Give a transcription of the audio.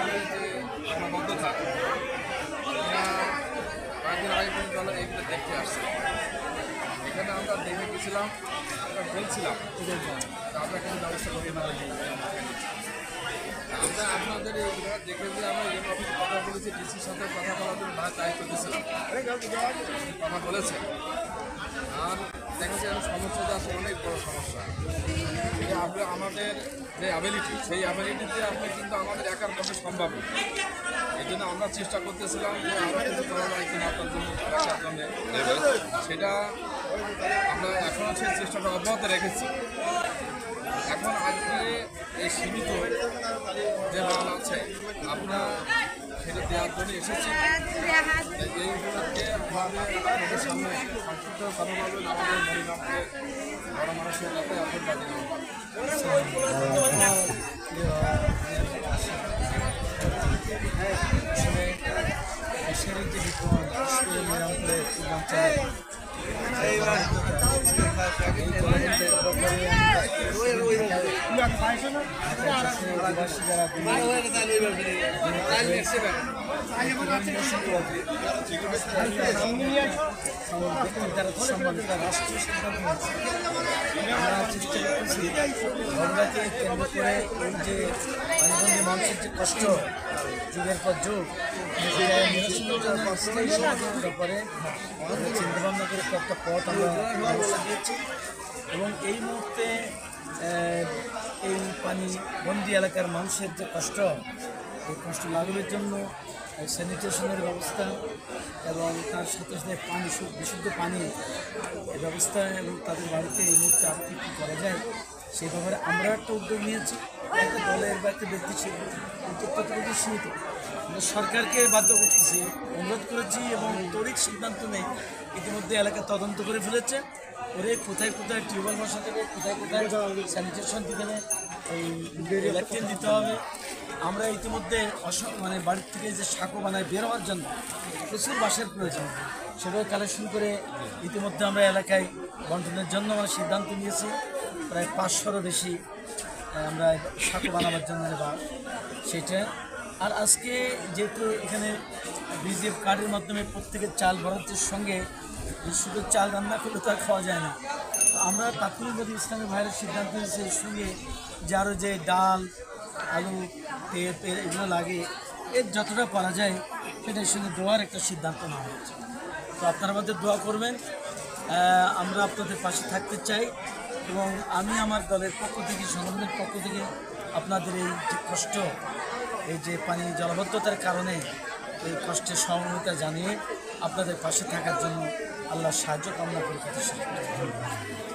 দলের যে সীমাবদ্ধতা কয়েকদিন আগে কিন্তু দল এইগুলো দেখতে আসছে। এখানে আমরা দেখে গেছিলাম, আমরা বলছিলাম আমরা কিন্তু ব্যবস্থা করি না। আমরা আপনাদের এইগুলো দেখে যে আমরা এই অফিসে কথা বলেছি, ডিসির সাথে কথা বলার জন্য দায়িত্ব দিয়েছিলাম, কথা বলেছে। আর দেখা যায় সমস্যাটা আছে, অনেক বড় সমস্যা। আমরা আমাদের যে অ্যাবিলিটি, সেই অ্যাবিলিটিতে আপনি কিন্তু আমাদের একার পক্ষে সম্ভব না। এই জন্য আমরা চেষ্টা করতেছিলাম যে আমরা কিছু করা যায় কিনা আপনার জন্য, রাখার জন্য। সেটা আমরা এখনও সেই চেষ্টাটা অব্যাহত রেখেছি। এখন আজকে এই সীমিত যে মাল আছে আমরা সেটা দেওয়ার জন্য এসেছি। এই উপলক্ষে আমাদের সামনে সংক্ষিপ্ত কথা বলবেন আমাদের মরিনামকে বড় মানুষের কাছে আশীর্বাদ দিলাম। দেশের যে বিপদ নিরামপুরে পূর্বাঞ্চলে রাষ্ট্রীয় সিদ্ধান্ত আমরা চেষ্টা করতেছি গঙ্গাকে কেন্দ্র করে এই যে পানিবন্দী মানুষের যে কষ্ট যুগের পর যুগ ব্যাপারে চিন্তাভাবনা করে একটা পথ আমরা ব্যবস্থা দিয়েছি। এবং এই মুহূর্তে এই পানি বন্দি এলাকার মানুষের যে কষ্ট, এই কষ্ট লাঘবের জন্য স্যানিটেশনের ব্যবস্থা এবং তার সাথে সাথে পানি বিশুদ্ধ পানি এই ব্যবস্থা এবং তাদের বাড়িতে এই মুহূর্তে আর কী করা যায় সেই ব্যাপারে আমরা একটা উদ্যোগ নিয়েছি। একটা দলের বা একটা ব্যক্তি উদ্যোগটা সীমিত, আমরা সরকারকে বাধ্য করতেছি, অনুরোধ করেছি এবং তড়িৎ সিদ্ধান্ত নেই। ইতিমধ্যে এলাকা তদন্ত করে ফেলেছে, করে কোথায় কোথায় টিউবওয়েল বসাতে হবে, কোথায় কোথায় স্যানিটেশন দিতে হবে, এই ল্যাট্রিন দিতে হবে। আমরা ইতিমধ্যে মানে বাড়ির থেকে যে সাঁকো বানায় বের হওয়ার জন্য প্রচুর বাসের প্রয়োজন, সেটাও কালেকশন করে ইতিমধ্যে আমরা এলাকায় বন্টনের জন্য আমরা সিদ্ধান্ত নিয়েছি। প্রায় 500-রও বেশি আমরা সাঁকো বানাবার জন্য বাস সেটা। আর আজকে যেহেতু এখানে বিজিএফ কার্ডের মাধ্যমে প্রত্যেকের চাল বরাদ্দের সঙ্গে শুধু চাল রান্না করলে তো আর খাওয়া যায় না, তো আমরা তাৎক্ষণিকভাবে ইসলামী ভাইয়ের সিদ্ধান্ত নিয়েছি এর সঙ্গে যে আরও যে ডাল, আলু, তেল এগুলো লাগে এর যতটা করা যায় সেটার সঙ্গে দোয়ার একটা সিদ্ধান্ত নেওয়া হয়েছে। তো আপনারা আমাদের দোয়া করবেন, আমরা আপনাদের পাশে থাকতে চাই। এবং আমি আমার দলের পক্ষ থেকে, সংগঠনের পক্ষ থেকে আপনাদের এই যে কষ্ট, এই যে পানি জলাবদ্ধতার কারণে এই কষ্টের সহমর্মিতা জানিয়ে আপনাদের পাশে থাকার জন্য আল্লাহর সাহায্য কামনা করে কথা শেষ করছি।